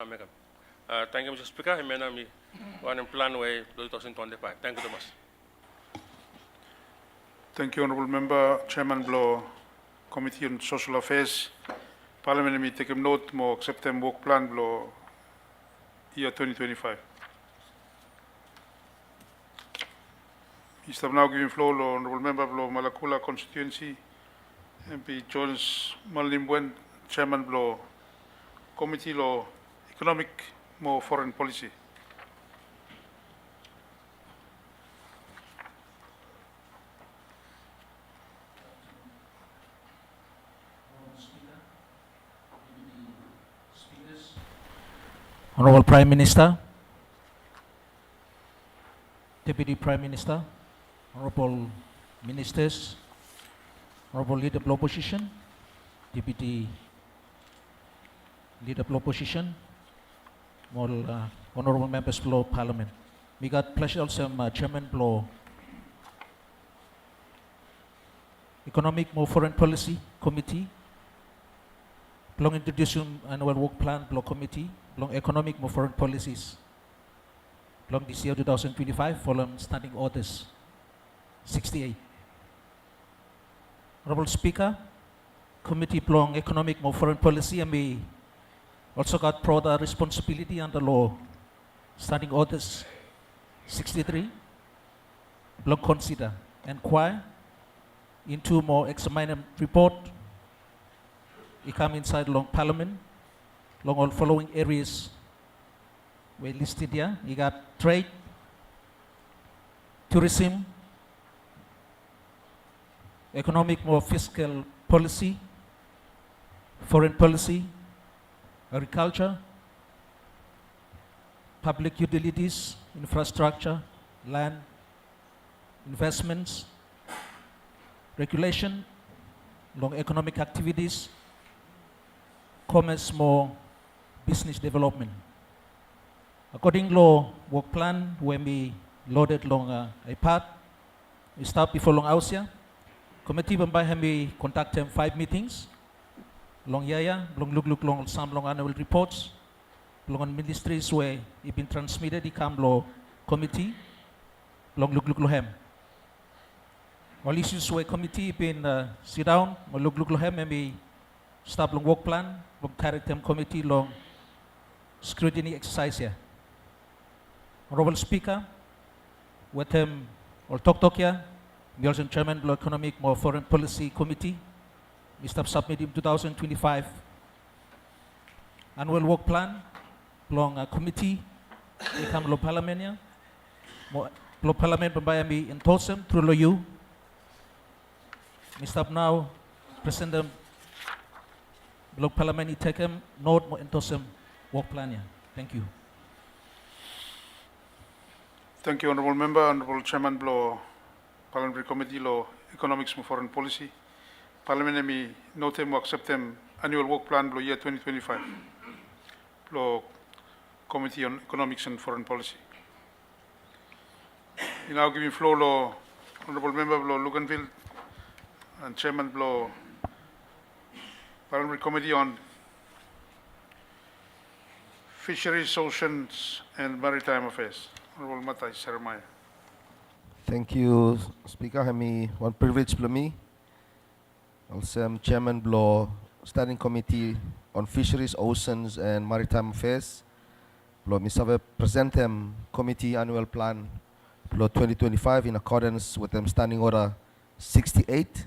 American. Thank you, Mr. Speaker. I mean, I'm plan way 2025. Thank you so much. Thank you, Honourable Member, Chairman Blow, Committee on Social Affairs. Parliament may take note more accept them work plan blow year 2025. Mr. Now giving floor to Honourable Member Blow Malakula Constituency, MP Jones Malimbuen, Chairman Blow Committee Law Economic more Foreign Policy. Honorable Prime Minister, Deputy Prime Minister, Honorable Ministers, Honorable Leader of the Opposition, Deputy Leader of the Opposition, Honorable Members of Parliament. We got pleasure also Chairman of Economic and Foreign Policy Committee, long introduction annual work plan block committee, long economic and foreign policies, long this year 2025, following standing orders 68. Honorable Speaker, Committee long economic and foreign policy, and we also got broader responsibility under law, standing orders 63, long consider, inquire into more examine report. It come inside long Parliament, long all following areas were listed here. You got trade, tourism, economic more fiscal policy, foreign policy, agriculture, public utilities, infrastructure, land, investments, regulation, long economic activities, commerce, more business development. According law work plan, when we loaded long a part, we start before long Ausia. Committee by we conduct 5 meetings. Long yaya, long look long some long annual reports. Long on ministries where it been transmitted, it come law committee. Long look lohem. All issues where committee been sit down, look lohem, and we start long work plan, long character committee, long scrutiny exercise here. Honorable Speaker, with him or talk here, we also Chairman of Economic or Foreign Policy Committee, Mr. Submitted 2025 annual work plan, long committee, become law parliament, law parliament by me in Tolsem through law you. Mr. Now, President Block Parliament, take him note more into work plan. Yeah. Thank you. Thank you, Honourable Member, Honourable Chairman Blow Parliamentary Committee Law Economics and Foreign Policy. Parliament may note them or accept them annual work plan blow year 2025. Blow Committee on Economics and Foreign Policy. We now giving floor to Honourable Member Blow Luganville and Chairman Blow Parliamentary Committee on Fisheries, Oceans and Maritime Affairs. Honourable Matai Sarmaya. Thank you, Speaker. Hami one privilege for me. Also, I'm Chairman of Standing Committee on Fisheries, Oceans and Maritime Affairs. Mr. present them committee annual plan 2025 in accordance with them Standing Order 68.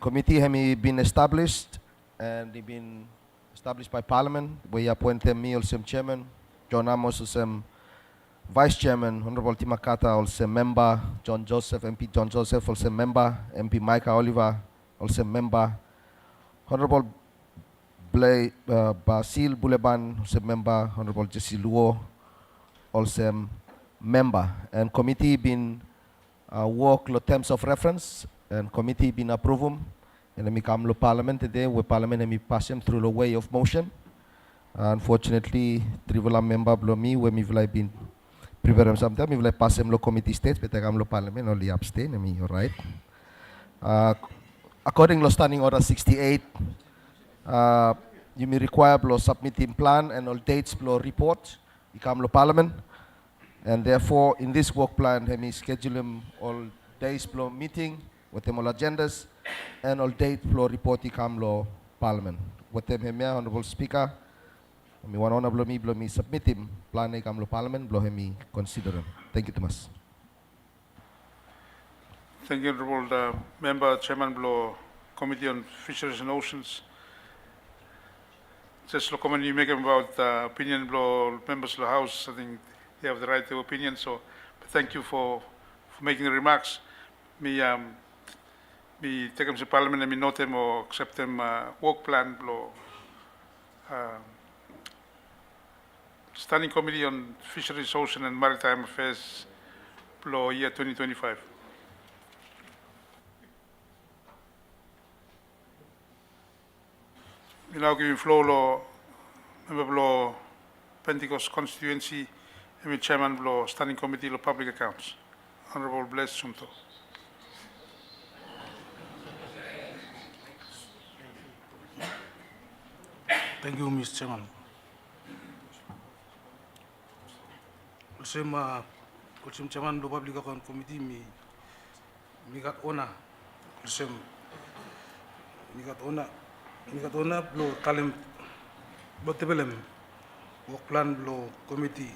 Committee have been established and they've been established by Parliament. We appoint them me also Chairman, John Amos also Vice Chairman, Honorable Timakata also member, John Joseph, MP John Joseph also member, MP Micah Oliver also member, Honorable Basil Buleban also member, Honorable Jesse Luo also member. And committee been work lo terms of reference and committee been approve them. And then we come to Parliament today, where Parliament and we pass them through the way of motion. Unfortunately, Trivola member below me, where me will been prepared sometimes, we will pass them to committee states, but I come to Parliament only abstain. I mean, you're right. According to Standing Order 68, you may require blo submit in plan and all dates blo report ikam lo parliament, and therefore in this work plan hemi schedule all days blo meeting with them all agendas and all date blo report ikam lo parliament with them hemi honorable speaker mi one honor blo mi submit him plan ikam lo parliament blo hemi consider. Thank you Thomas. Thank you, Honorable Member, Chairman Blo, Committee on Fisheries and Oceans. Just a comment you make about opinion Blo, members of the House. I think they have the right to opinion. So, but thank you for making the remarks. Me take them to Parliament and me note them or accept them work plan Blo. Standing Committee on Fisheries, Ocean and Maritime Affairs Blo year 2025. We now giving floor to Member Blo Pentecost Constituency and Chairman Blo Standing Committee of Public Accounts, Honorable Bless Sumto. Thank you, Mr. Chairman. Kusim Chairman do Public Account Committee mi got honor. Kusim mi got honor blo kalem blo tebelem work plan blo committee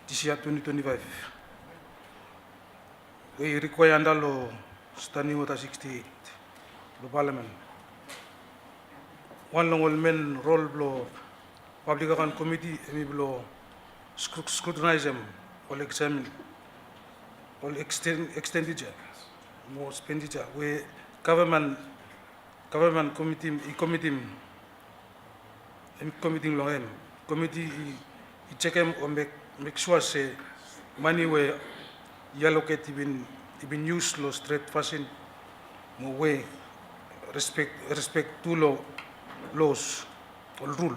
this year 2025. We require andalo standing water 68 blo parliament. One long men role blo Public Account Committee mi blo scrutinize them, all examine, all expenditure, more expenditure. We government committee long him committee check him or make sure say money we allocate even use law straight fashion more way respect to laws or rule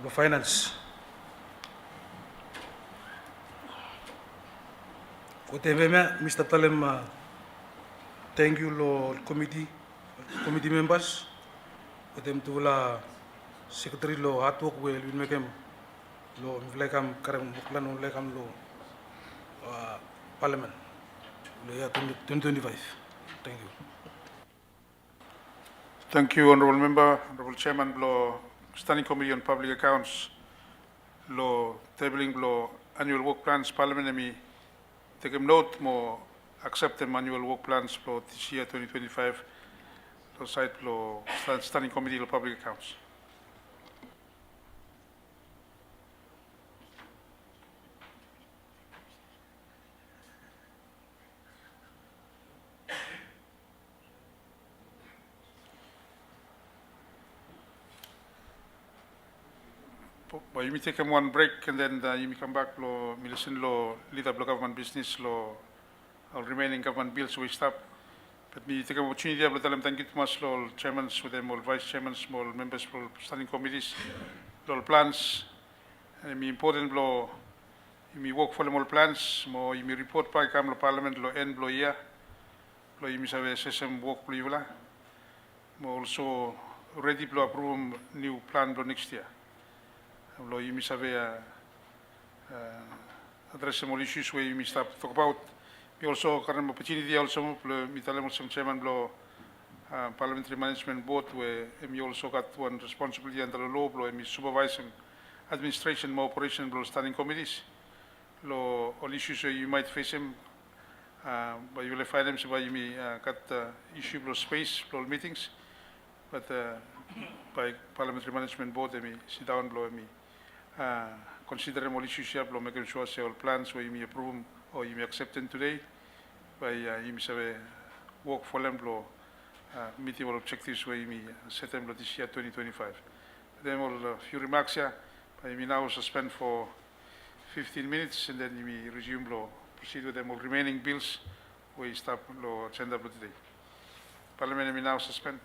the finance. Mr. Talem, thank you, lo committee members. Them to la secretary lo hard work will make him lo mlekam karam buklan mlekam lo parliament lo year 2025. Thank you. Thank you, Honorable Member, Honorable Chairman Blo Standing Committee on Public Accounts, lo tabling blo annual work plans Parliament and me. Take a note more accept the annual work plans for this year 2025 to site for Standing Committee of Public Accounts. But you may take one break and then you may come back lo listen lo lead up government business lo remaining government bills we stop. But me take an opportunity to tell them thank you to much lo chairmen with them all vice chairmen, small members for standing committees, lo plans. And me important lo you may work for them all plans, mo you may report by come lo parliament lo end lo year, lo you may have system work lo yula. Mo also ready to approve new plan lo next year. Lo you may have address some issues where you may start talk about. We also have an opportunity also me tell them some chairman blo parliamentary management board where we also got one responsibility under the law blo me supervising administration more operation blo standing committees. Lo all issues you might face him but you will find them so you may got issue blo space blo meetings but by parliamentary management board me sit down blo me consider all issues here, making sure say all plans where you may approve or you may accept them today, by you may have work for them, meeting all objectives where you may set them this year 2025. Then all a few remarks here, but you may now suspend for 15 minutes and then you may resume proceed with them all remaining bills where you start agenda today. Parliament may now suspend.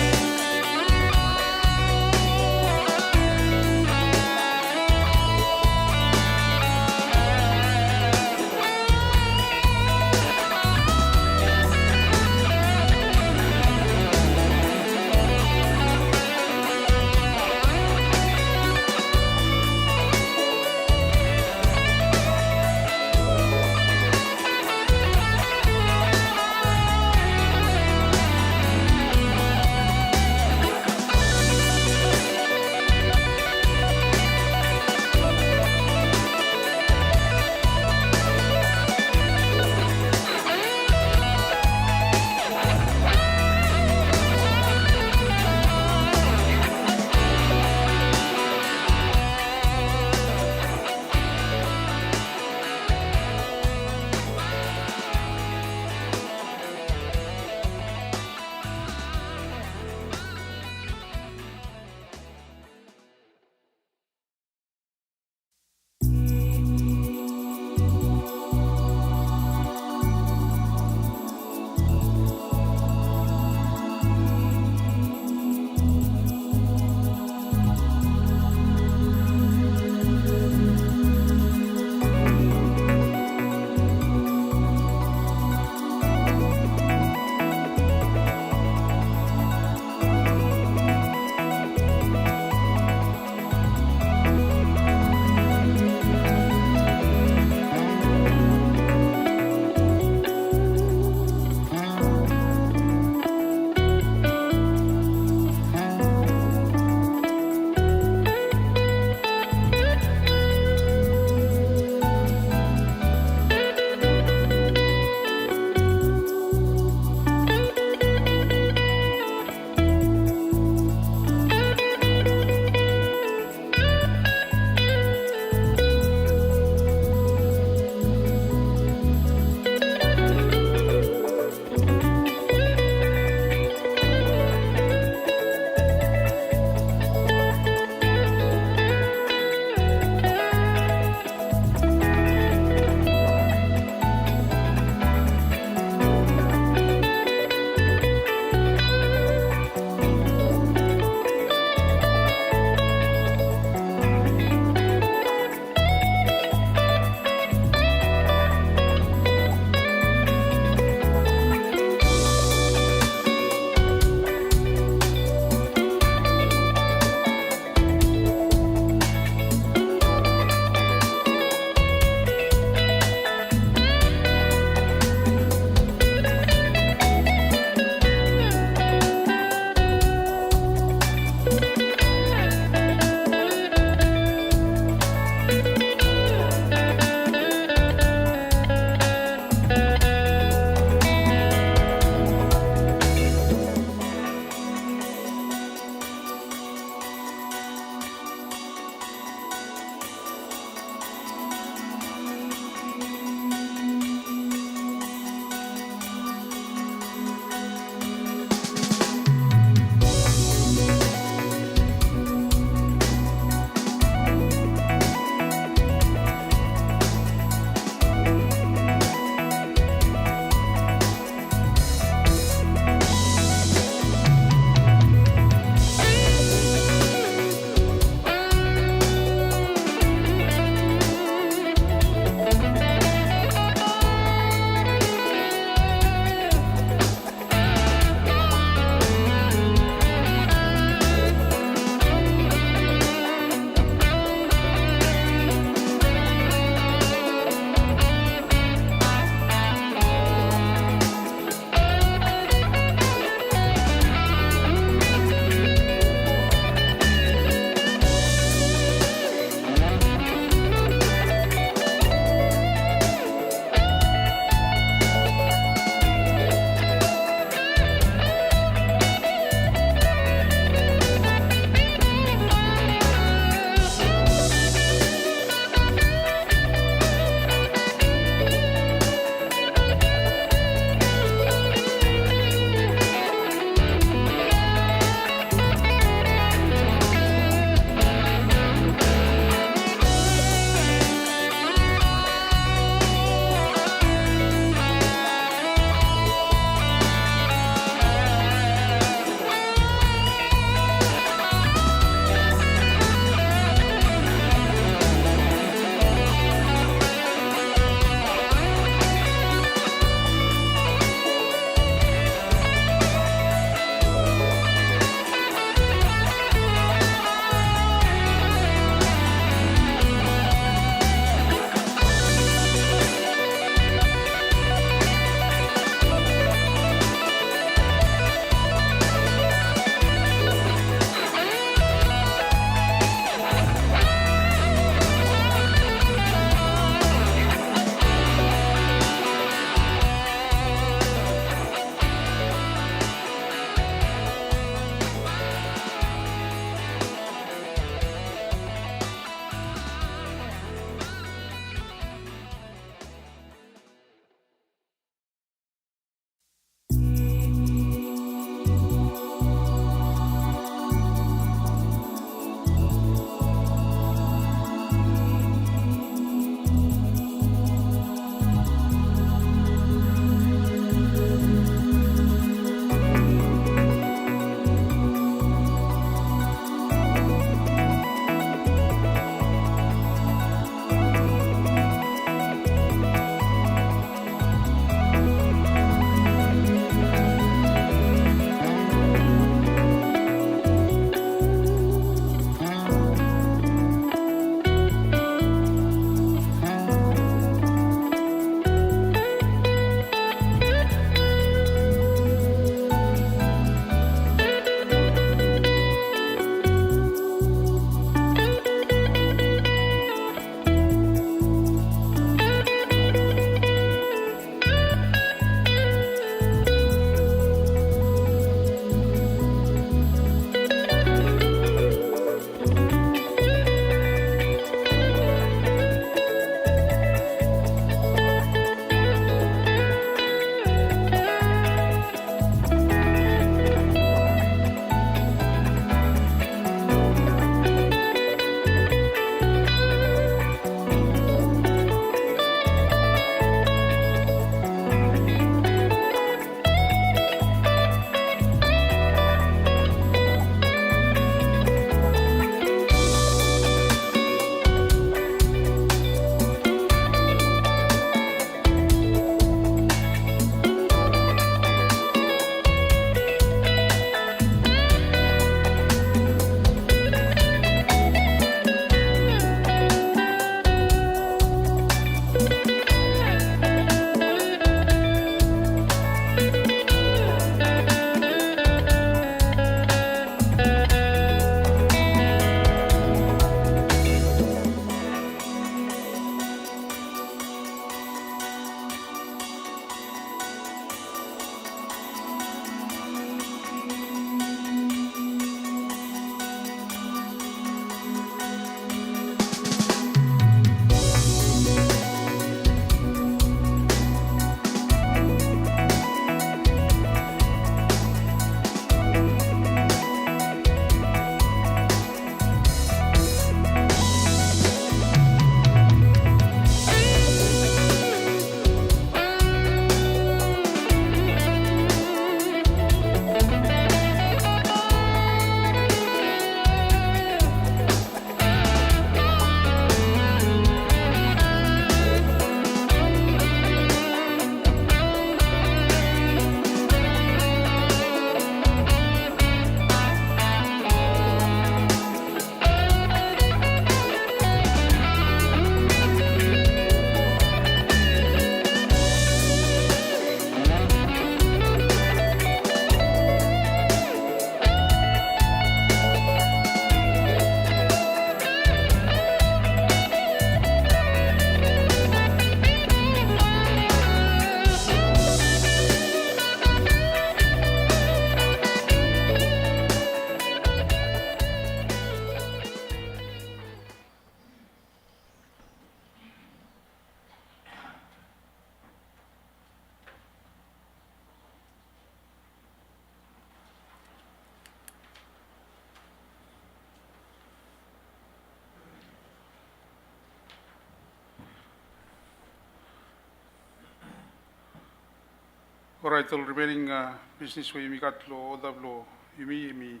All right, all remaining business where you got lo other lo you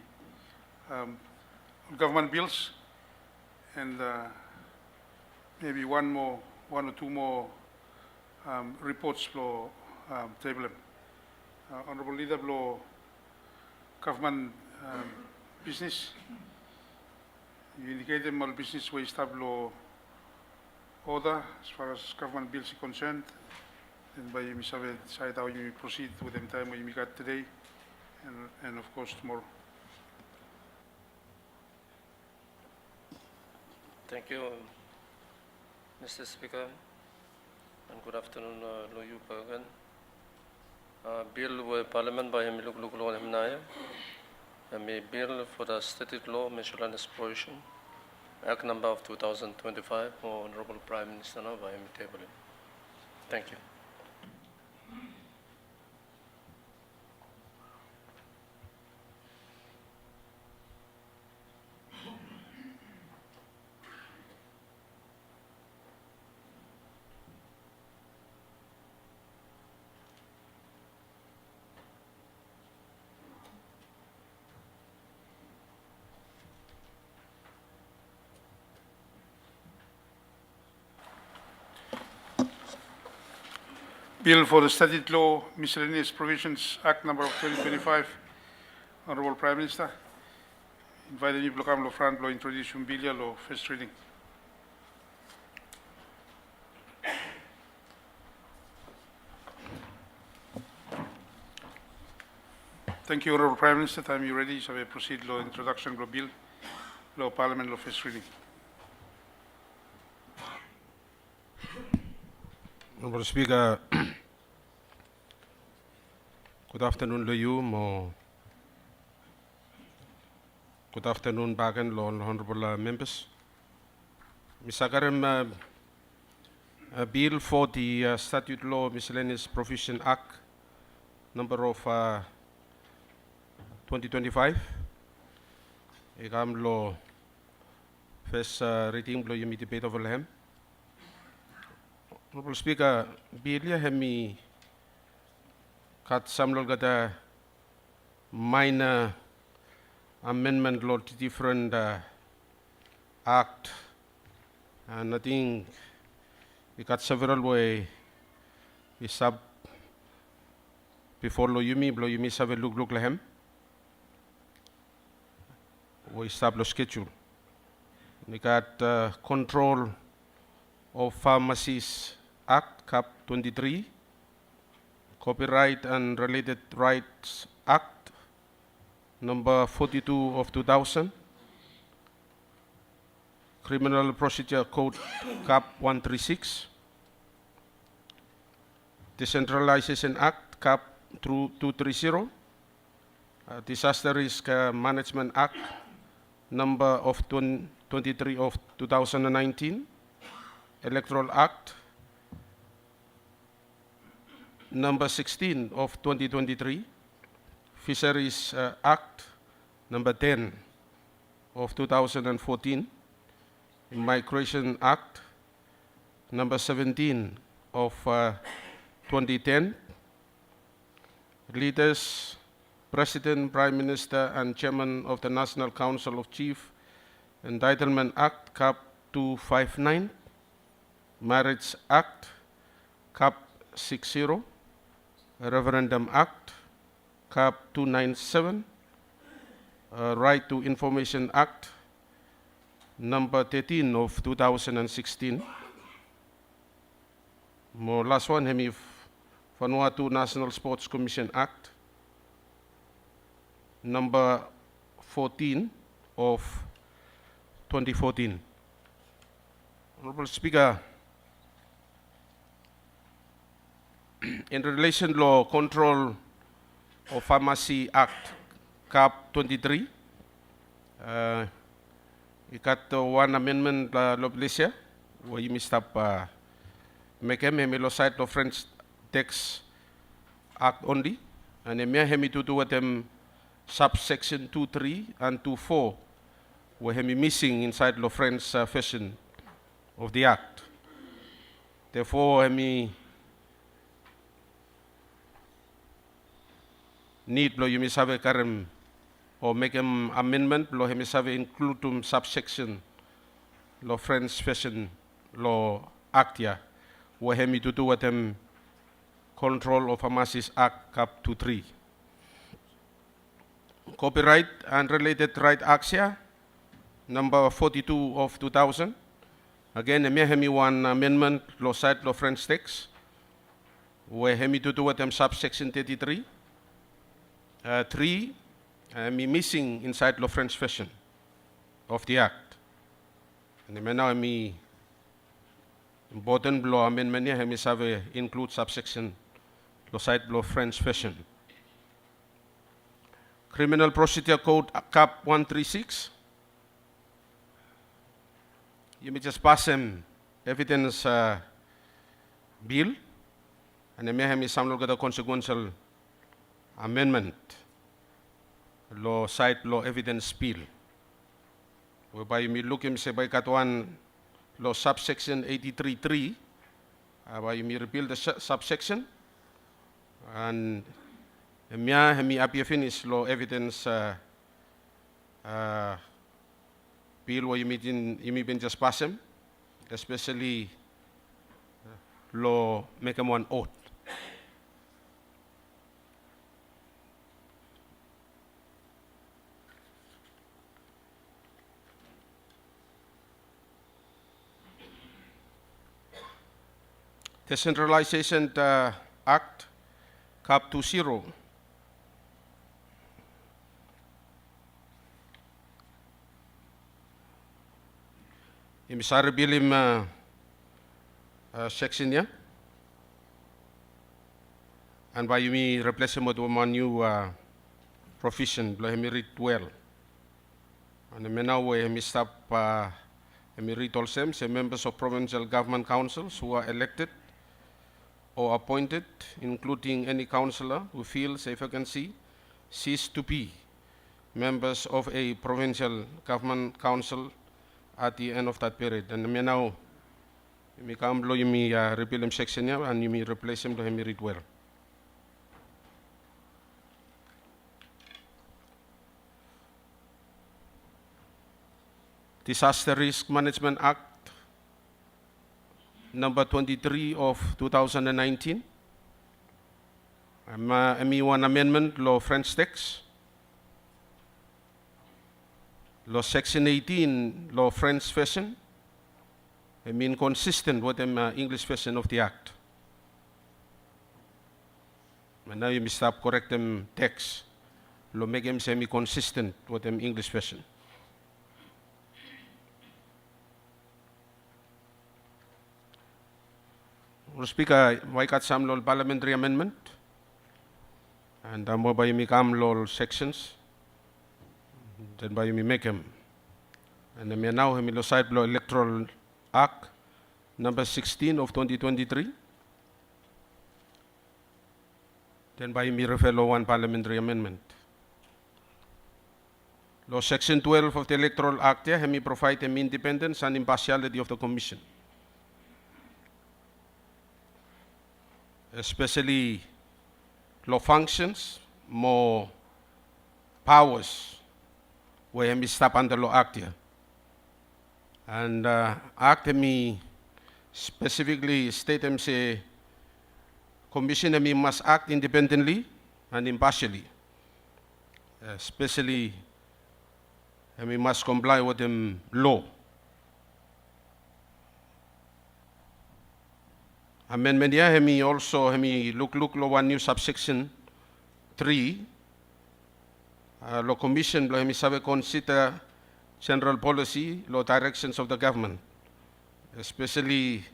government bills and maybe one or two more reports lo table. Honorable Leader lo government business. You indicated more business where lo order as far as government bills are concerned. And by Ms. Ave decide how you proceed with them time when you got today and of course tomorrow. Thank you, Mr. Speaker, and good afternoon, Loyu Pagan. Bill with Parliament by him look law and a bill for the stated law miscellaneous portion, Act number of 2025, Honorable Prime Minister now by him table. Thank you. Bill for the Statute Law Miscellaneous Provisions Act number of 2025. Honorable Prime Minister, invited you block lo front law introduction bill law first reading. Thank you, Honorable Prime Minister. Time you ready, so we proceed law introduction law bill, law Parliament law first reading. Honorable Speaker, good afternoon to you. Good afternoon back and honorable members. Mr. Karim, a bill for the Statute Law Miscellaneous Provision Act number of 2025. Ikam law first reading law you debate over him. Honorable Speaker, bill ya hemi kat samlol gada minor amendment law to different act, and I think we got several way we sub before lo yumi sab look lahem we sub lo schedule. We got control of Pharmacies Act Cap 23, Copyright and Related Rights Act number 42 of 2000, Criminal Procedure Code Cap 136, Decentralization Act Cap 230, Disaster Risk Management Act number of 23 of 2019, Electoral Act number 16 of 2023, Fisheries Act number 10 of 2014, Immigration Act number 17 of 2010, Leaders, President, Prime Minister and Chairman of the National Council of Chief Entitlement Act Cap 259, Marriage Act Cap 60, Referendum Act Cap 297, Right to Information Act number 13 of 2016. More last one, hemi Vanuatu National Sports Commission Act number 14 of 2014. Honorable Speaker, in relation law control of Pharmacy Act Cap 23, we got one amendment law Malaysia where you missed up make hemi side of French Tax Act only, and hemi to do with them subsection 2.3 and 2.4 were hemi missing inside the French version of the act. Therefore, hemi need lo yumi save karem or make amendment lo hemi save include subsection lo French fashion lo actia wo hemi tutu watem Control of Pharmacies Act Cap 23. Copyright and Related Right Acts number 42 of 2000. Again, hemi one amendment lo site lo French text where hemi tutu watem subsection 33. 3 missing inside the French version of the act. And now important law amendment here have include subsection the side law French version. Criminal Procedure Code Cap 136. You may just pass him evidence bill, and then may some look at the consequential amendment law site law evidence bill, whereby you may look him say by Katuan law subsection 83.3, where you may repeal the subsection, and hemi appear finish law evidence bill where you may just pass him, especially law make him one oath. Decentralization Act, Cap 20. Imisari bilim section ya, and by you me replace him with one new provision, blow him read well. And the now where him stop him read also say members of provincial government councils who are elected or appointed, including any councillor who feels a vacancy, cease to be members of a provincial government council at the end of that period. And now, you can blow me repeal him section here, and you may replace him to him read well. Disaster Risk Management Act, number 23 of 2019. One amendment, law French text. Law section 18, law French version. Consistent with the English version of the act. And now you must stop correct them text. Law make them semi-consistent with the English version. Speaker, why got some law parliamentary amendment? And more by me come law sections. Then by me make them. And then now we lo side law Electoral Act number 16 of 2023. Then by me refer law one parliamentary amendment. Law section 12 of the Electoral Act here me provide them independence and impartiality of the commission. Especially law functions, more powers where we stop under law act here. And act me specifically state them say commission me must act independently and impartially. Especially we must comply with them law. Amendment here, hemi also look lo one new subsection 3. Lo commission lo hemi sabe consider general policy, lo directions of the government, especially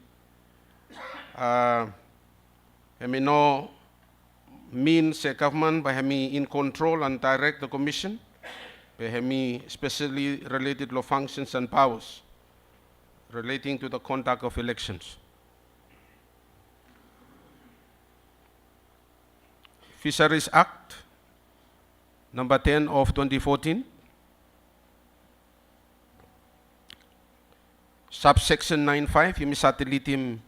hemi no means a government by hemi in control and direct the commission, by hemi especially related law functions and powers relating to the conduct of elections. Fisheries Act, number 10 of 2014. Subsection 9.5, you may satellite him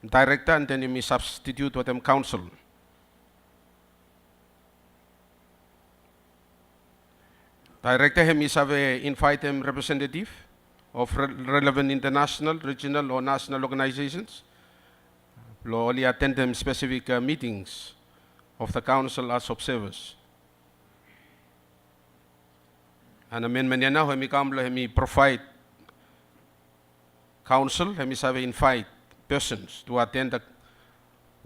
director and then you may substitute with him council. Director hemi save invite him representative of relevant international, regional or national organizations. Lo only attend them specific meetings of the council as observers. And amendment yan now hemi kamlo hemi provide council hemi save invite persons to attend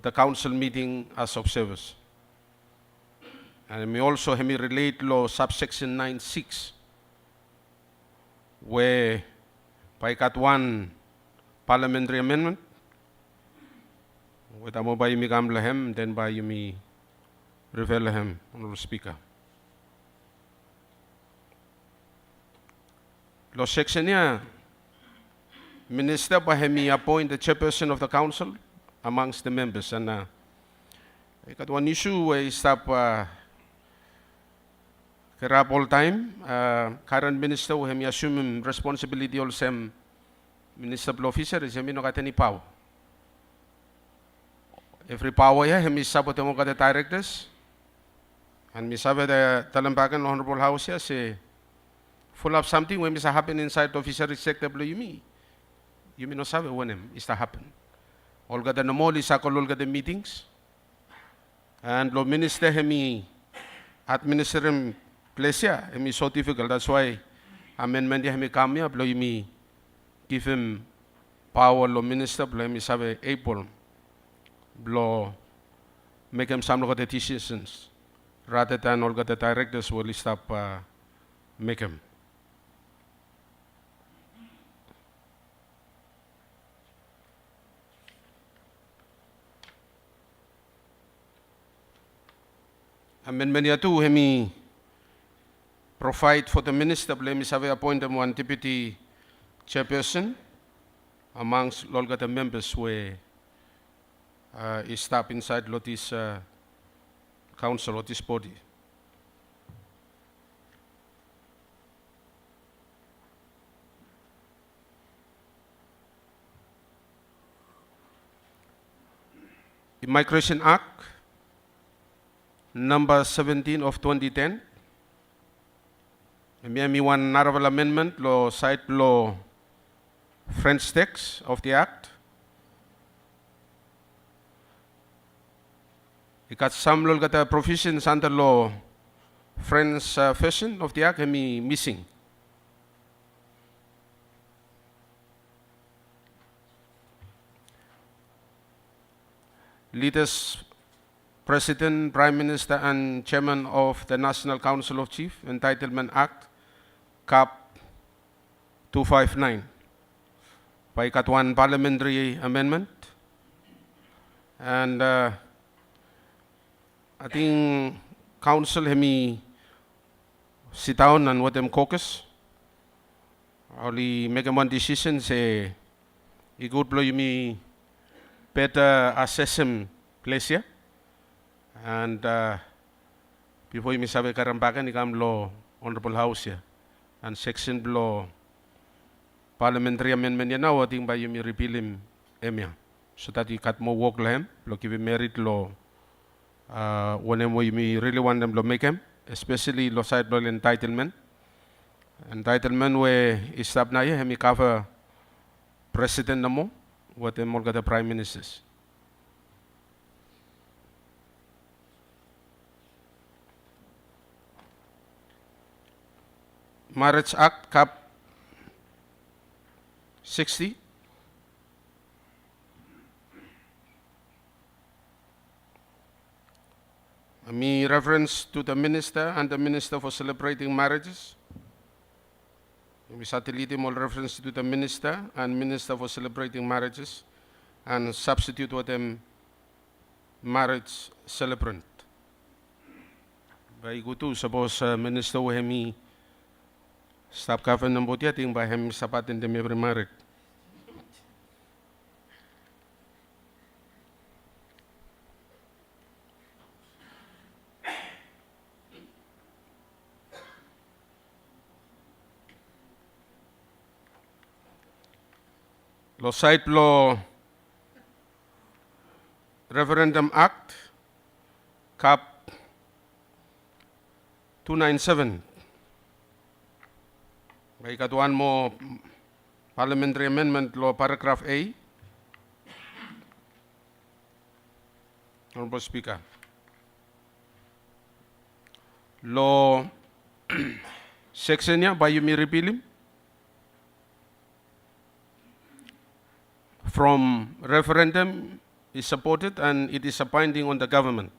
the council meeting as observers. And we also hemi relate law subsection 9(6), where by cut one parliamentary amendment, with a mobile mi gamlahem, then by you me reveal him, Honorable Speaker. Law section ya, Minister by hemi appoint the chairperson of the council amongst the members, and got one issue where stop. Kerap all time, current minister who hemi assume responsibility all same minister officer is hemi no kateni power. Every power ya hemi sabot mo kata directors, and mi sabi the talambagan honorable house ya say full of something when misa happen inside officer respectable you me no sabi when is that happen. All gada no more is all gada meetings, and lo minister hemi administering place yeah, it's so difficult. That's why amendment yeah, hemi come here, blow me give him power lo minister, blow me sabe able, blow make him some of the decisions rather than all the directors will stop make him. Amendment yeah too, hemi provide for the minister, blame is have appointed one deputy chairperson amongst all the members where is staff inside Lotis council, Lotis body. Immigration Act number 17 of 2010. May one honorable amendment law cite law French text of the act. It got some law got provisions under law French version of the act me missing. Leaders, President, Prime Minister, and Chairman of the National Council of Chiefs Entitlement Act, CAP 259, by Katuan Parliamentary Amendment. And I think Council hemi sit down and what them caucus. Only make one decision say, it good blow me better assess him place here. And before you sabi karambakan, ikam law honorable house here. And section law parliamentary amendment yan now, ating ba yung repeal him emya. So that you cut more work lahem, lo give him merit law when we really want them to make him, especially law side law entitlement. Entitlement where is stop na hemi cover president na mo, what them all got the prime ministers. Marriage Act, Cap 60. Me reference to the minister and the minister for celebrating marriages. We satellite all reference to the minister and minister for celebrating marriages and substitute with them marriage celebrant. By go to suppose minister we hemi stop cover ng buti ating by him sapatin dem every married. Law Site Law Referendum Act, Cap 297, May katuan mo Parliamentary Amendment Law Paragraph A. Honorable Speaker. Law section niya, bayo mi repealim from referendum is supported and it is a binding on the government.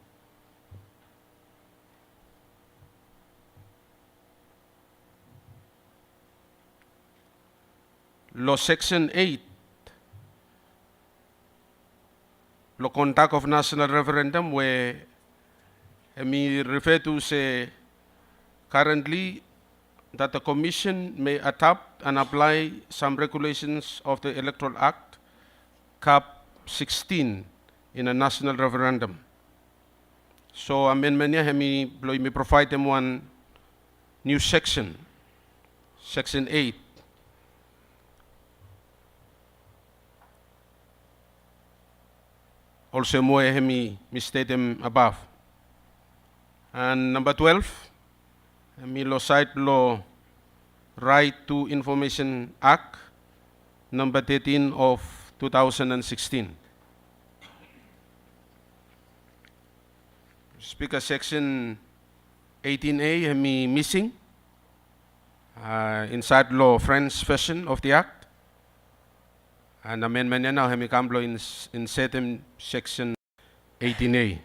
Law Section 8, law conduct of national referendum, where me refer to say currently that the Commission may adopt and apply some regulations of the Electoral Act, Cap 16, in a national referendum. So amendment niya, me provide them one new section, Section 8. Also mo me state them above. And number 12, me law cite law Right to Information Act, number 13 of 2016. Speaker, Section 18A, me missing inside law French version of the Act. And amendment niya now, hemi kamblo in certain Section 18A.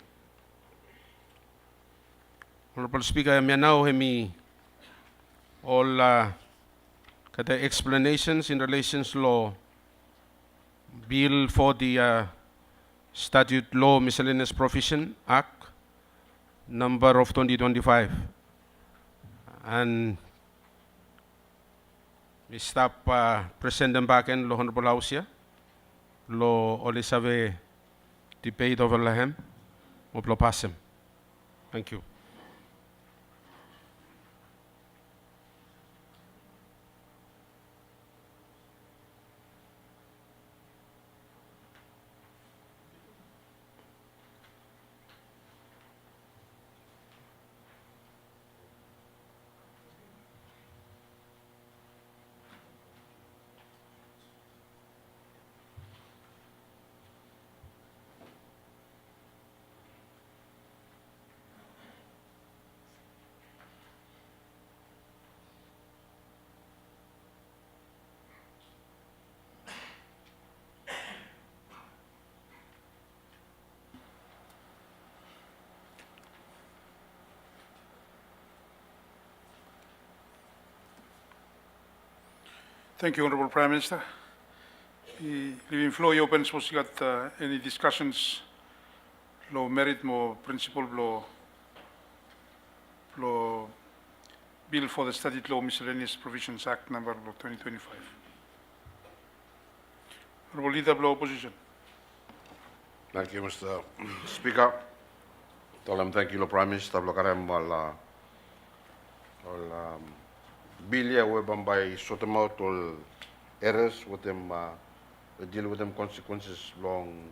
Honorable Speaker, hemi now hemi all kada explanations in relations law bill for the Statute Law Miscellaneous Provision Act, number of 2025. And we stop present them back in lo Honorable House here. Lo olisave debate over lahem. Moplo passem. Thank you. Thank you, Honorable Prime Minister. The floor open, suppose you got any discussions, law merit, more principle, law bill for the Statute Law Miscellaneous Provisions Act number 2025. Honorable Leader of Opposition. Thank you, Mr. Speaker. Thank you, Prime Minister. Bill here whereby sort them out all errors with them deal with them consequences long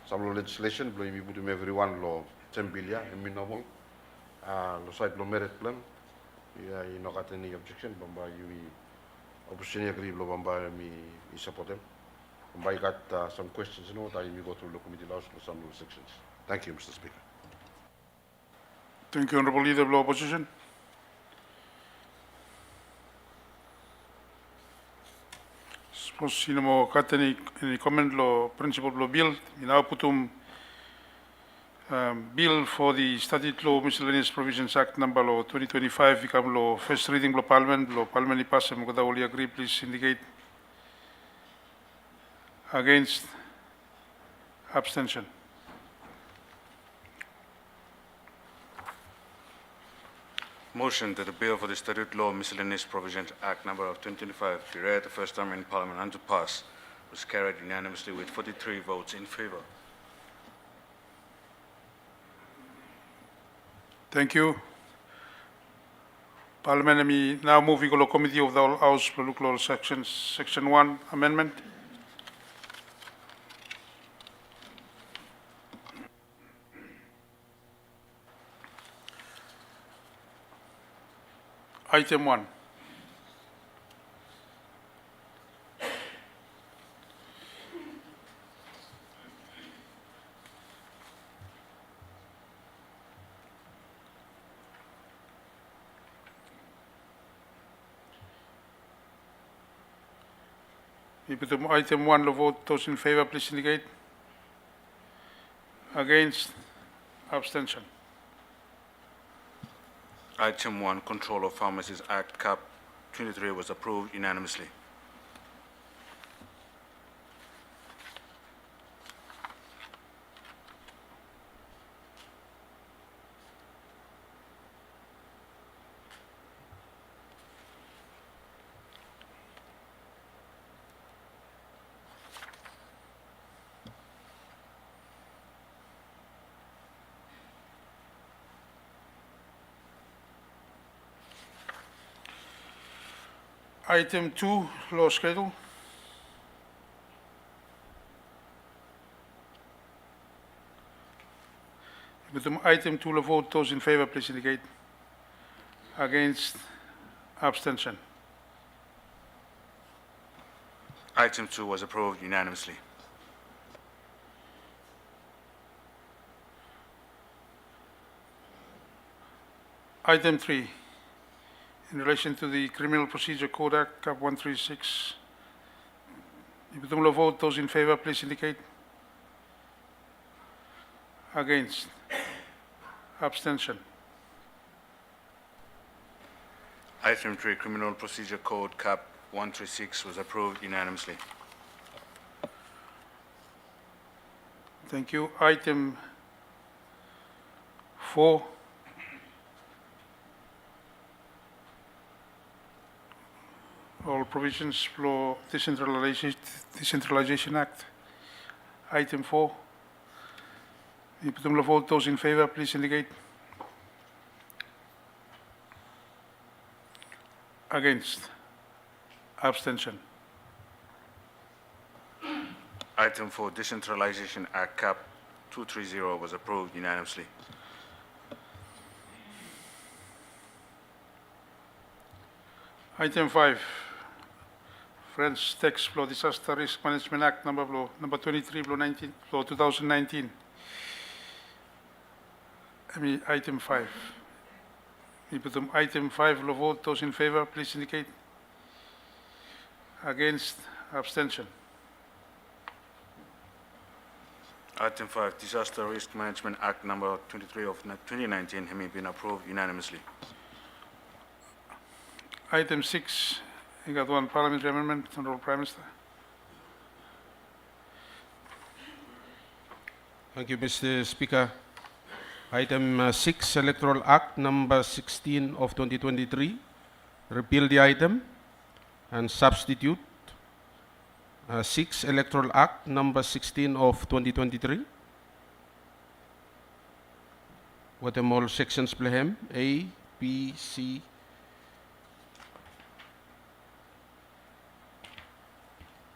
some legislation blowing me put everyone law 10 billion and me normal lo side law merit plan yeah you not got any objection bamba you opposition agree lo bamba me support them bamba got some questions you know that you go through the committee laws for some sections. Thank you, Mr. Speaker. Thank you, Honorable Leader of Opposition. Suppose you know got any comment law principle law bill. You now put bill for the Statute Law Miscellaneous Provisions Act number law 2025 become law first reading law Parliament pass them kada only agree please indicate. Against, abstention. Motion that the bill for the Statute Law Miscellaneous Provisions Act number of 2025 be read the first time in Parliament and to pass was carried unanimously with 43 votes in favor. Thank you. Parliament, me now moving to the Committee of the House, look law section 1 amendment. Item 1. Item 1, lo vote. Those in favor, please indicate. Against, abstention. Item 1, Control of Pharmacies Act, Cap 23 was approved unanimously. Item 2, law schedule. Item 2, lo vote. Those in favor, please indicate. Against, abstention. Item 2 was approved unanimously. Item 3, in relation to the Criminal Procedure Code Act, Cap 136. Lo vote. Those in favor, please indicate. Against, abstention. Item 3, Criminal Procedure Code, Cap 136 was approved unanimously. Thank you. Item 4, all provisions for Decentralization Act. Item 4. Lo vote. Those in favor, please indicate. Against, abstention. Item 4, Decentralization Act, Cap 230 was approved unanimously. Item 5, French Tax Law Disaster Risk Management Act number 23 2019. Item 5. Item 5, lo vote. Those in favor, please indicate. Against, abstention. Item 5, Disaster Risk Management Act number 23 of 2019 having been approved unanimously. Item 6, you got one parliamentary amendment, Honorable Prime Minister. Thank you, Mr. Speaker. Item 6, Electoral Act number 16 of 2023, repeal the item and substitute 6, Electoral Act number 16 of 2023. What them all sections plehem? A, B, C.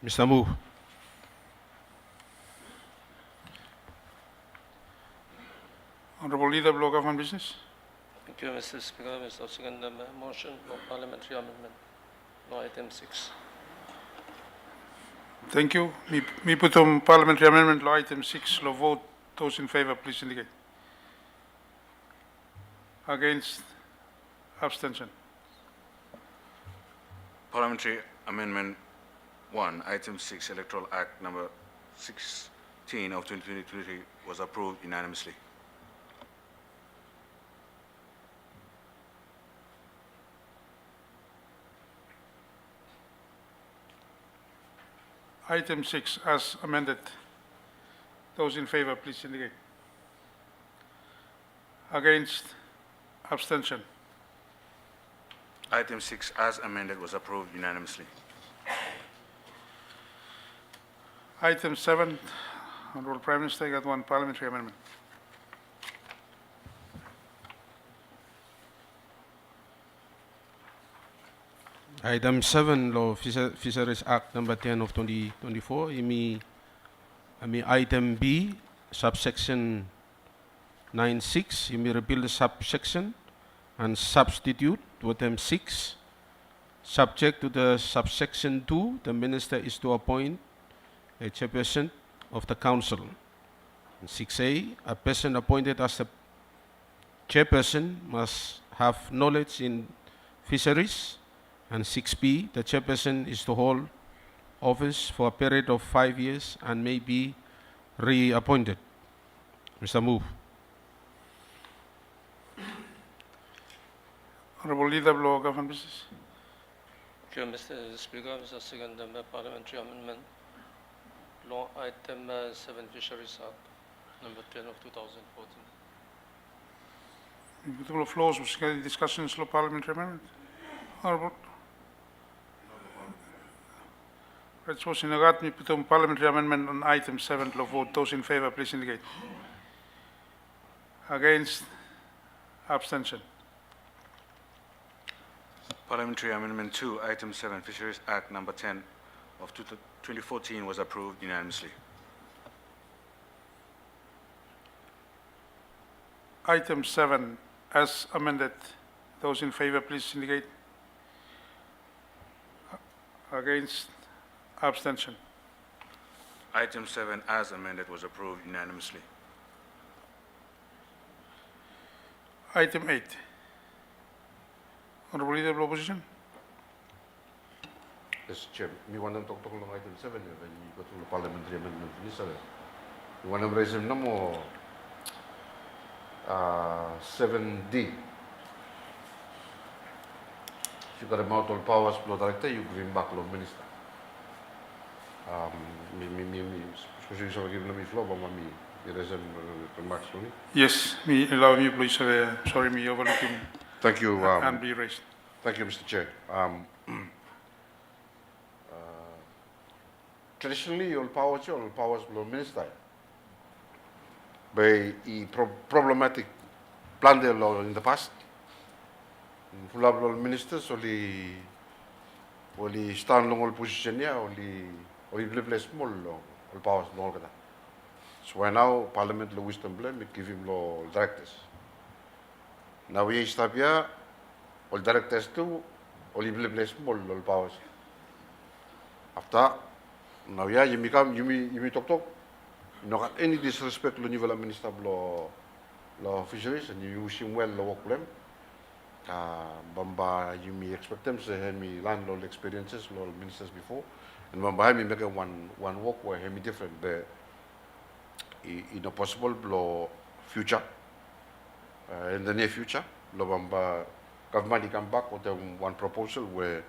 Mr. Mu. Honorable Leader, Block Government Business. Thank you, Mr. Speaker. Mr. Second motion for parliamentary amendment. No item 6. Thank you. Me putum parliamentary amendment law item 6, lo vote. Those in favor, please indicate. Against, abstention. Parliamentary Amendment 1, Item 6, Electoral Act number 16 of 2023 was approved unanimously. Item 6, as amended. Those in favor, please indicate. Against, abstention. Item 6, as amended, was approved unanimously. Item 7, Honorable Prime Minister, you got one parliamentary amendment. Item 7, Law Fisheries Act number 10 of 2024, item B, subsection 9(6), repeal the subsection and substitute with item 6. Subject to the subsection 2, the minister is to appoint a chairperson of the council. And 6A, a person appointed as a chairperson must have knowledge in fisheries. And 6B, the chairperson is to hold office for a period of 5 years and may be reappointed. Mr. Move. Honorable Leader, Blow, Government Business. Thank you, Mr. Speaker. Mr. Second Parliamentary Amendment, Law Item 7 Fisheries Act, number 10 of 2014. Multiple floors, discussions, law parliamentary amendment. Honorable. Right, so sinagat mi pitong parliamentary amendment on item 7 law vote. Those in favor, please indicate. Against, abstention. Parliamentary Amendment 2, Item 7, Fisheries Act Number 10 of 2014 was approved unanimously. Item 7 as amended. Those in favor, please indicate. Against, abstention. Item 7, as amended, was approved unanimously. Item 8. Honorable Leader of the Opposition. Yes, Chair. Me want to talk long item 7 when you go to the parliamentary amendment. Yes, sir. You want to raise him no more 7D. You got a all powers law director, you give him back law minister. Excuse me, so give me floor, but me raise him remarks to me. Yes, me allow me, please. Sorry, me overlooking Thank you. and be raised. Thank you, Mr. Chair. Traditionally, all powers law minister. By problematic plan de law in the past, full law ministers only stand long all position ya only place small all powers law kada. So why now Parliament law wisdom blame give him law directors. Now we stop here. All directors too, all place small all powers. After now yeah, you talk. No got any disrespect lo niveau minister lo fisheries and you wish him well lo work them. Bamba you me expect them say me landlord experiences lo ministers before and bamba me make one work where me different but in a possible lo future in the near future lo bamba government come back with one proposal where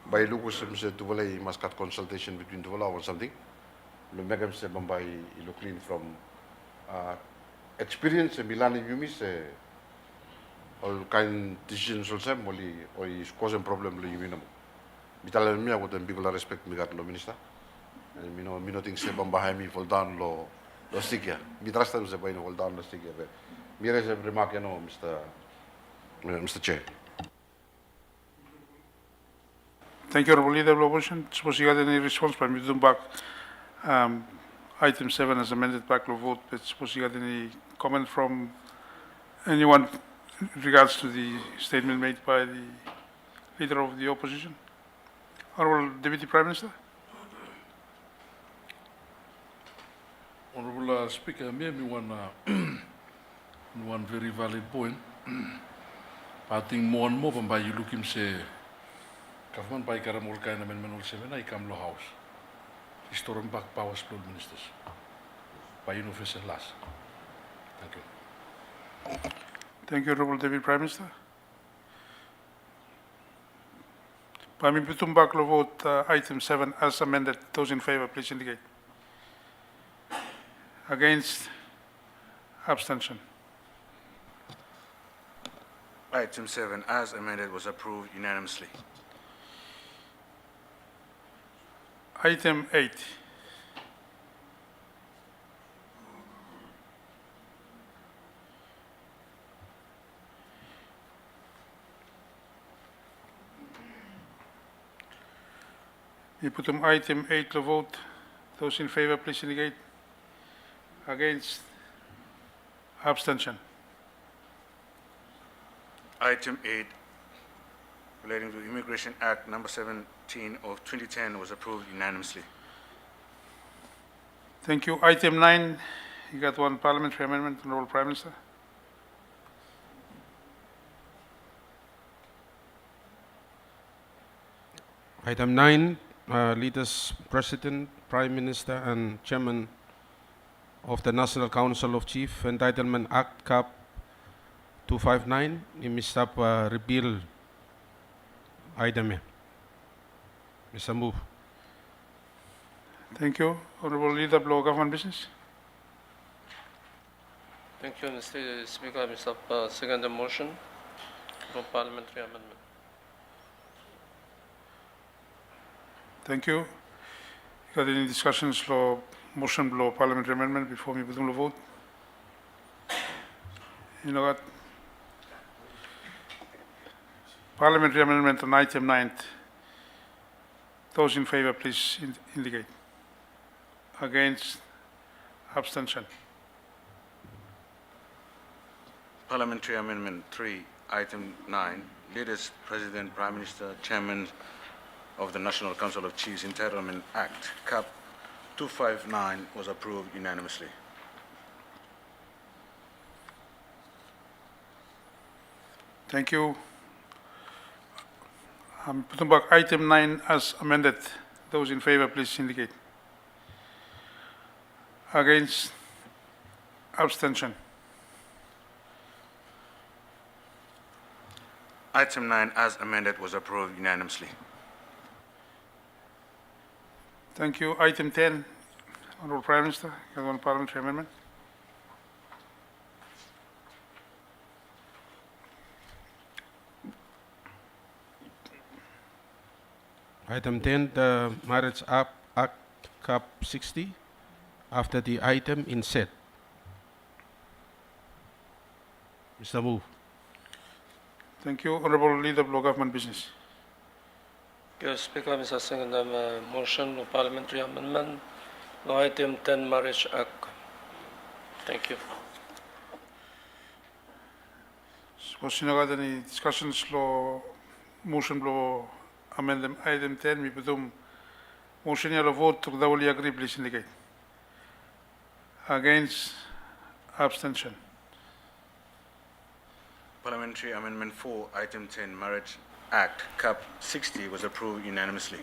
by Lucas said to must cut consultation between Tuvala or something. Le megam se Bombay ilo clean from experience e Milan e Yumi se all kind decisions also moli o is causing problem lo Yumi namo. Vitala mia with them people respect me gat lo minister. And me no think se Bombay me fall down lo stikia. Me trust them se by no fall down lo stikia. Me raise a remark no Mr. Chair. Thank you, Honorable Leader of the Opposition. Suppose you got any response, but we do back. Item 7 as amended back to vote. But suppose you got any comment from anyone in regards to the statement made by the Leader of the Opposition? Honorable Deputy Prime Minister. Honorable Speaker, maybe one very valid point. I think more and more by you look him say government by Karamol kind amendment 7 I come law house. Restoring back powers to ministers. By official last. Thank you. Thank you, Honorable Deputy Prime Minister. By me pitum back to vote item 7 as amended. Those in favor, please indicate. Against, abstention. Item 7, as amended, was approved unanimously. Item 8. We put item 8 to vote. Those in favor, please indicate. Against, abstention. Item 8, relating to Immigration Act number 17 of 2010 was approved unanimously. Thank you. Item 9, you got one parliamentary amendment, Honorable Prime Minister. Item 9, Leaders, President, Prime Minister, and Chairman of the National Council of Chief Entitlement Act Cap 259, Mr. Repeal item. Mr. Move. Thank you. Honorable Leader, Blow Government Business. Thank you, Mr. Speaker. Mr. Second the motion for parliamentary amendment. Thank you. Got any discussions law motion below parliamentary amendment before we begin the vote? You know what? Parliamentary amendment on item 9. Those in favor, please indicate. Against? Abstention? Parliamentary Amendment 3, Item 9, Leaders, President, Prime Minister, Chairman of the National Council of Chiefs Entitlement Act, Cap 259, was approved unanimously. Thank you. I'm putting back item 9 as amended. Those in favor, please indicate. Against? Abstention? Item 9, as amended, was approved unanimously. Thank you. Item 10, Honorable Prime Minister, you have one parliamentary amendment. Item 10, the Marriage Act Cap 60, after the item inset. Mr. Move. Thank you. Honorable Leader, Blow Government Business. Yes, Speaker, Mr. Second motion for parliamentary amendment for item 10 Marriage Act. Thank you. Suppose you got any discussions law motion blow amendment item 10, we put motion yellow vote to the only agree, please indicate. Against? Abstention? Parliamentary Amendment 4, Item 10, Marriage Act, Cap 60, was approved unanimously.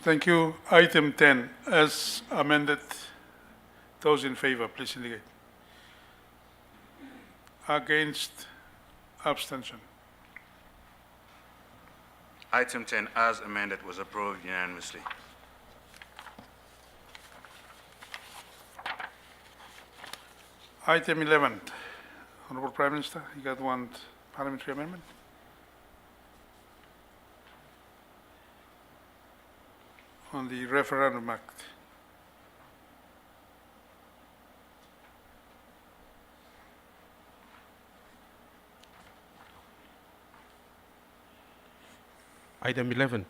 Thank you. Item 10, as amended. Those in favor, please indicate. Against? Abstention? Item 10, as amended, was approved unanimously. Item 11, Honorable Prime Minister, you got one parliamentary amendment? On the Referendum Act. Item 11.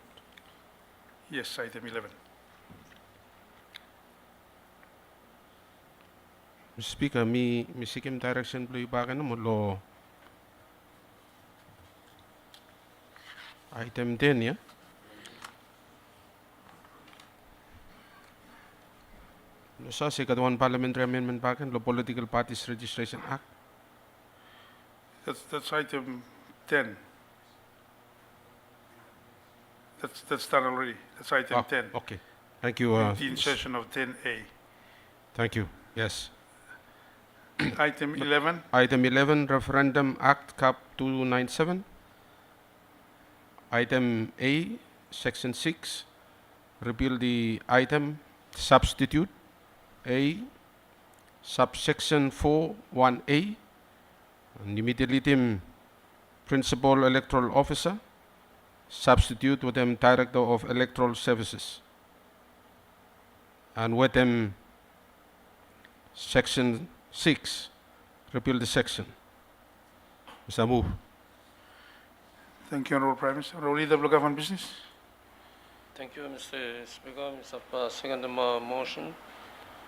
Yes, item 11. Mr. Speaker, mi sikim direction blue bagan mo lo item 10 ya. No sa second parliamentary amendment bagan lo Political Parties Registration Act. That's item 10. That's done already. That's item 10. Okay. Thank you. The insertion of 10A. Thank you. Yes. Item 11. Item 11, Referendum Act Cap 297. Item A, Section 6, repeal the item, substitute A, subsection 4(1)A, and immediately them Principal Electoral Officer, substitute with them Director of Electoral Services, and with them Section 6, repeal the section. Mr. Move. Thank you, Honorable Prime Minister. Honorable Leader, Block Government Business. Thank you, Mr. Speaker. Mr. Second motion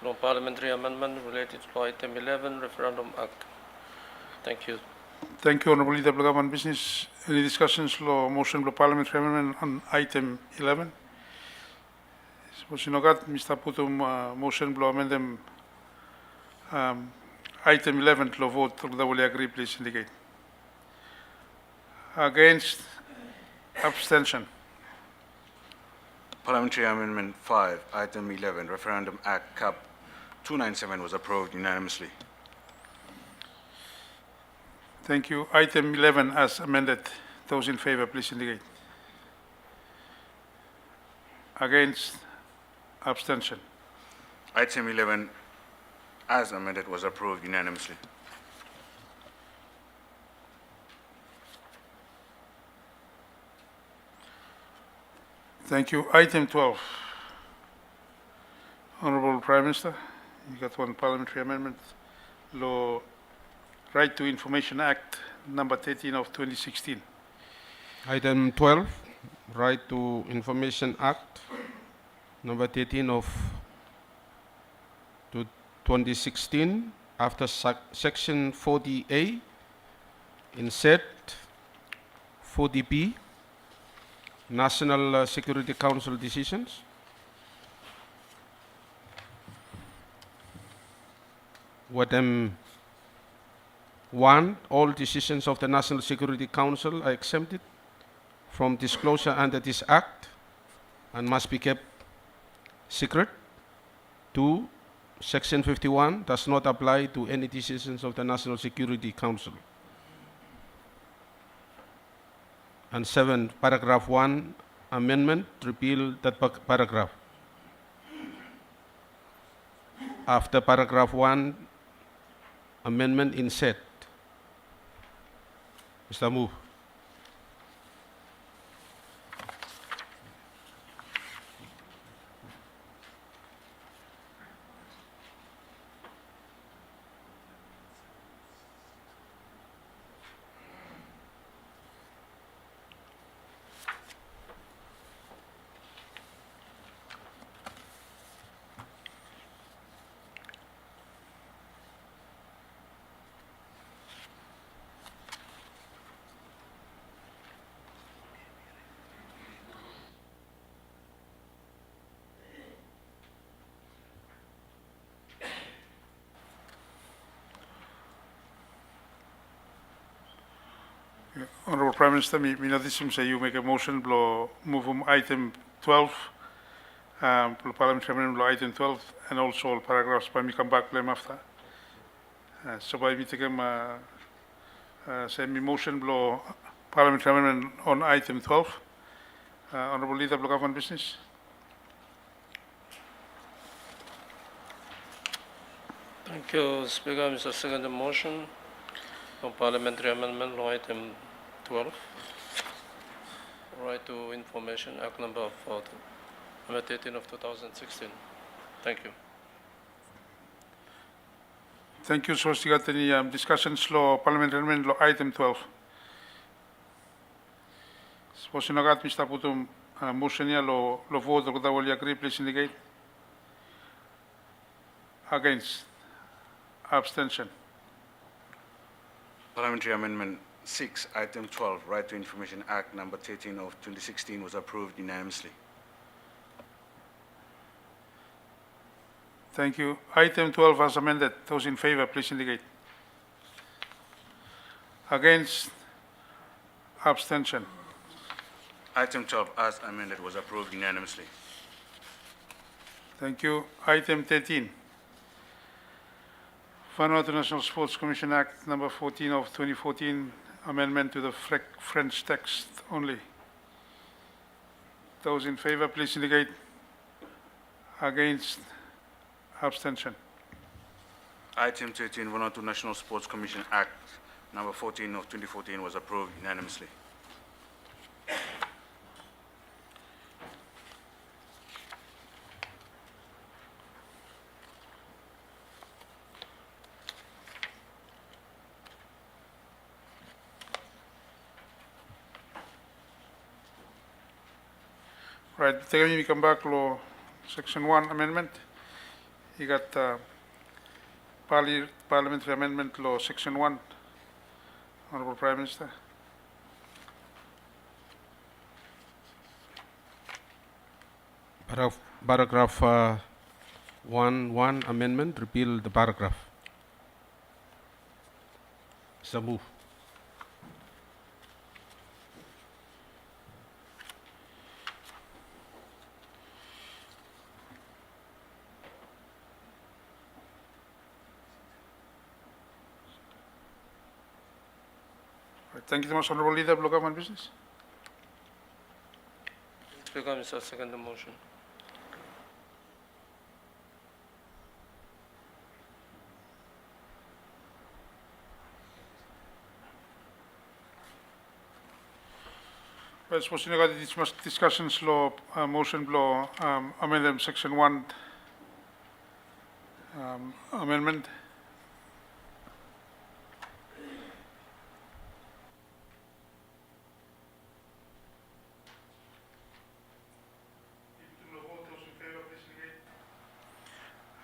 for parliamentary amendment related to item 11 Referendum Act. Thank you. Thank you, Honorable Leader, Block Government Business. Any discussions, law motion, law parliamentary amendment on item 11? Suppose you know that, Mr. Putum, motion, law amendment, item 11, law vote, to the will agree, please indicate. Against? Abstention? Parliamentary Amendment 5, Item 11, Referendum Act, Cap 297 was approved unanimously. Thank you. Item 11 as amended. Those in favor, please indicate. Against? Abstention. Item 11, as amended, was approved unanimously. Thank you. Item 12. Honorable Prime Minister, you got one parliamentary amendment. Law Right to Information Act, number 13 of 2016. Item 12, Right to Information Act, number 13 of 2016, after section 40A, insert 40B, National Security Council decisions. Item 1, all decisions of the National Security Council are exempted from disclosure under this Act and must be kept secret. 2, Section 51 does not apply to any decisions of the National Security Council. And 7, Paragraph 1 amendment, repeal that paragraph. After Paragraph 1 amendment, insert. Mr. Move. Honorable Prime Minister, mi notice say you make a motion blow move item 12, parliamentary amendment blow item 12, and also all paragraphs. By me come back blame after. So by me take say me motion blow parliamentary amendment on item 12. Honorable Leader, blow government business. Thank you, Speaker. Mr. Second the motion on parliamentary amendment law item 12, Right to Information Act number 13 of 2016. Thank you. Thank you. So, you got any discussions law parliamentary amendment law item 12? Suppose you got Mr. Putum motion ya lo vote or will you agree? Please indicate. Against? Abstention. Parliamentary Amendment 6, Item 12, Right to Information Act number 13 of 2016 was approved unanimously. Thank you. Item 12 as amended. Those in favor, please indicate. Against? Abstention. Item 12, as amended, was approved unanimously. Thank you. Item 13. Vanuatu National Sports Commission Act number 14 of 2014, amendment to the French text only. Those in favor, please indicate. Against? Abstention. Item 13, Vanuatu National Sports Commission Act number 14 of 2014 was approved unanimously. Right, we come back to section 1 amendment. You got parliamentary amendment law section 1. Honorable Prime Minister. Paragraph 1 amendment, repeal the paragraph. So move. Right, thank you very much, Honorable Leader, Local Government Business. Speaker, Mr. Second the motion. Right, supposed to discussions law, motion law, amendment section 1, amendment.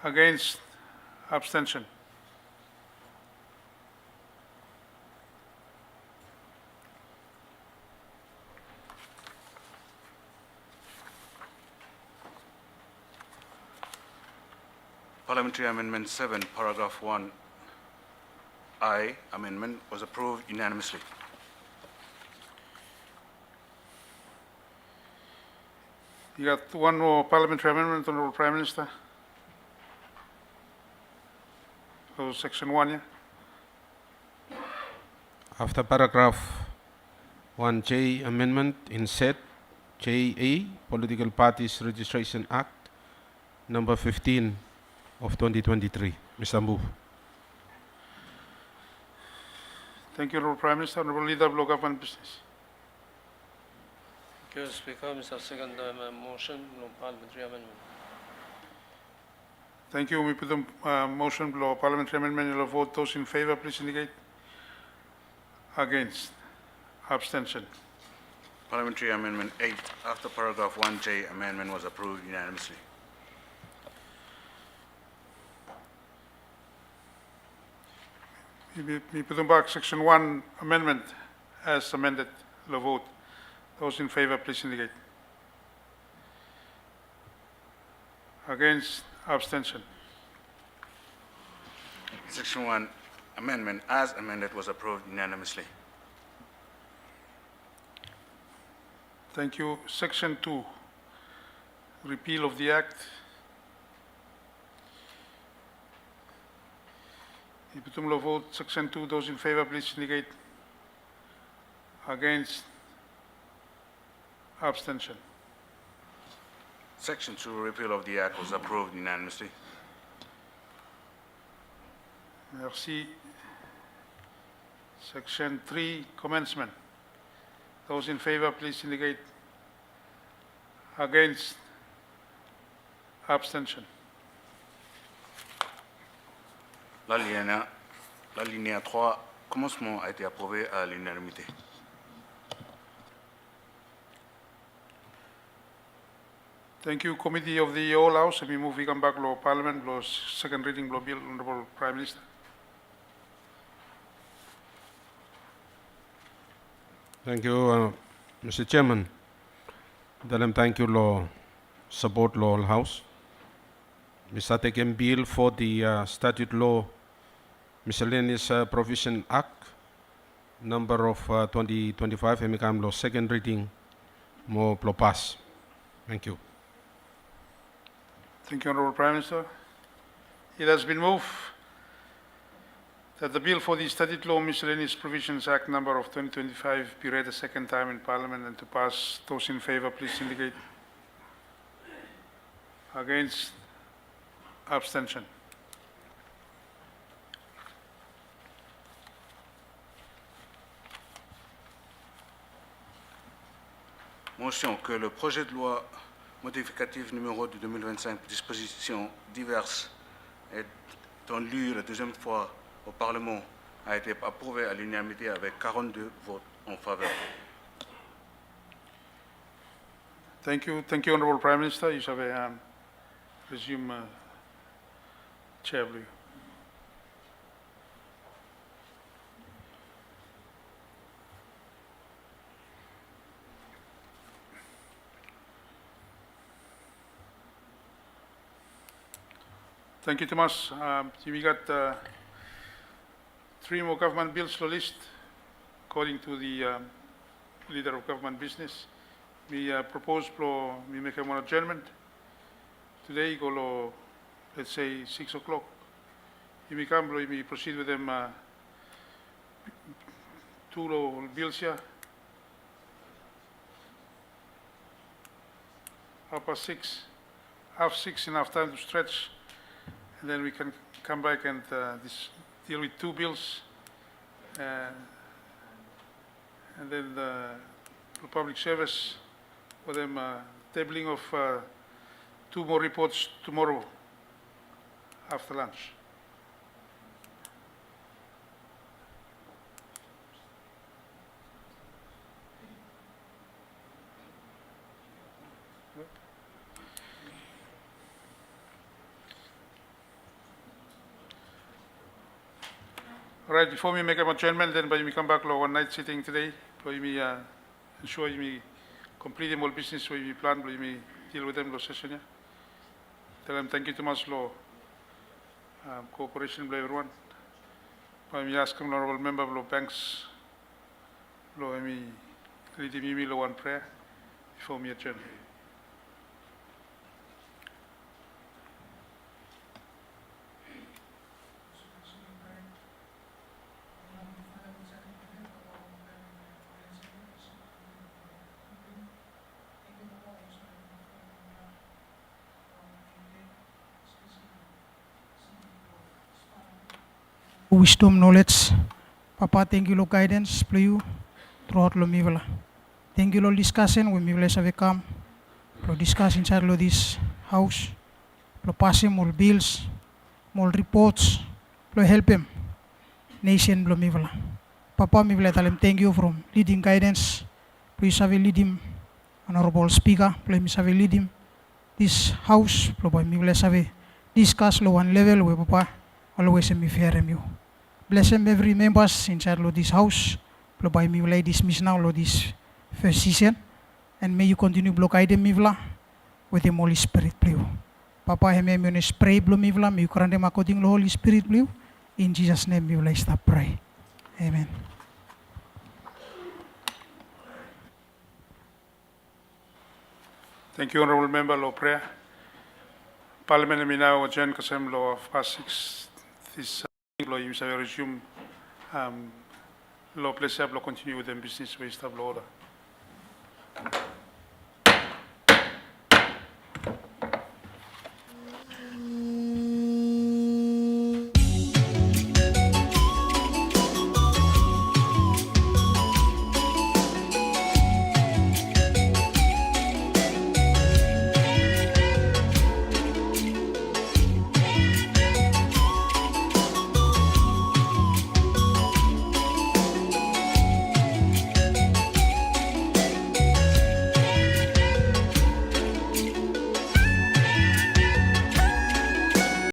Against, abstention. Parliamentary Amendment 7, Paragraph 1I amendment was approved unanimously. You got one more parliamentary amendment, Honorable Prime Minister. So section 1, yeah? After paragraph 1J amendment in set JA Political Parties Registration Act number 15 of 2023. Mr. Mbu. Thank you, Honorable Prime Minister. Honorable Leader of Local Government Business. Thank you, Speaker, Mr. Second the motion, no parliamentary amendment. Thank you. We put the motion below parliamentary amendment. You'll vote. Those in favor, please indicate. Against. Abstention. Parliamentary Amendment 8, after Paragraph 1J amendment was approved unanimously. We put them back. Section 1 amendment as amended. You'll vote. Those in favor, please indicate. Against. Abstention. Section 1 amendment as amended was approved unanimously. Thank you. Section 2, repeal of the act. Iputumlo vote. Section 2, those in favor, please indicate. Against. Abstention. Section 2 repeal of the act was approved unanimously. Merci. Section 3, commencement. Those in favor, please indicate. Against. Abstention. La linéa 3, commencement a été approuvé à l'unanimité. Thank you, Committee of the All House. We move, we come back, law Parliament, law second reading, law bill, Honorable Prime Minister. Thank you, Mr. Chairman. Thank you, law support law House. Mr. Taken bill for the statute law miscellaneous provision act number of 2025 emikam law second reading mo plo pass. Thank you. Thank you, Honorable Prime Minister. It has been moved that the bill for the Statute Law Miscellaneous Provisions Act number of 2025 be read a second time in Parliament and to pass. Those in favor, please indicate. Against. Abstention. Motion que le projet de loi modificatif numéro de 2025, dispositions diverses, étant lu la deuxième fois au Parlement, a été approuvé à l'unanimité avec 42 votes en faveur. Thank you, Honorable Prime Minister. You shall resume chair, please. Thank you, Thomas. We got 3 more government bills to list, according to the leader of government business. We propose we make an adjournment. Today, go let's say 6 o'clock. We proceed with them two law bills here. 6:30, enough time to stretch, and then we can come back and deal with two bills, and then the public service for them tabling of two more reports tomorrow after lunch. All right, before we make an adjournment, then by we come back to one night sitting today, by me ensure me complete them all business where we plan, by me deal with them law session. Yeah. Tell them thank you too much law cooperation by everyone. By me ask them honorable member law banks law me lead me law one prayer before me adjourn. Wisdom, knowledge. Papa, thank you, Lord, guidance, play you throughout lo mivala. Thank you, Lord, discussion when mivala have come. Lo discuss inside lo this house. Lo pass him all bills, all reports. Lo help him. Nation lo mivala. Papa, mivala tell him thank you from leading guidance. Please have lead him. Honorable speaker, please have lead him. This house, lo boy mivala have discuss lo one level where Papa always me fair him you. Bless him every members inside lo this house. Lo by me will dismiss now lo this first season. And may you continue block item mivla with the Holy Spirit please. Papa heme me spray blow mivla me you grant him according to Holy Spirit please. In Jesus' name we will stop pray. Amen. Thank you, honorable member law prayer. Parliament may now adjourn kasem law of past 6 this law you shall resume law place up law continue with the business based of law order.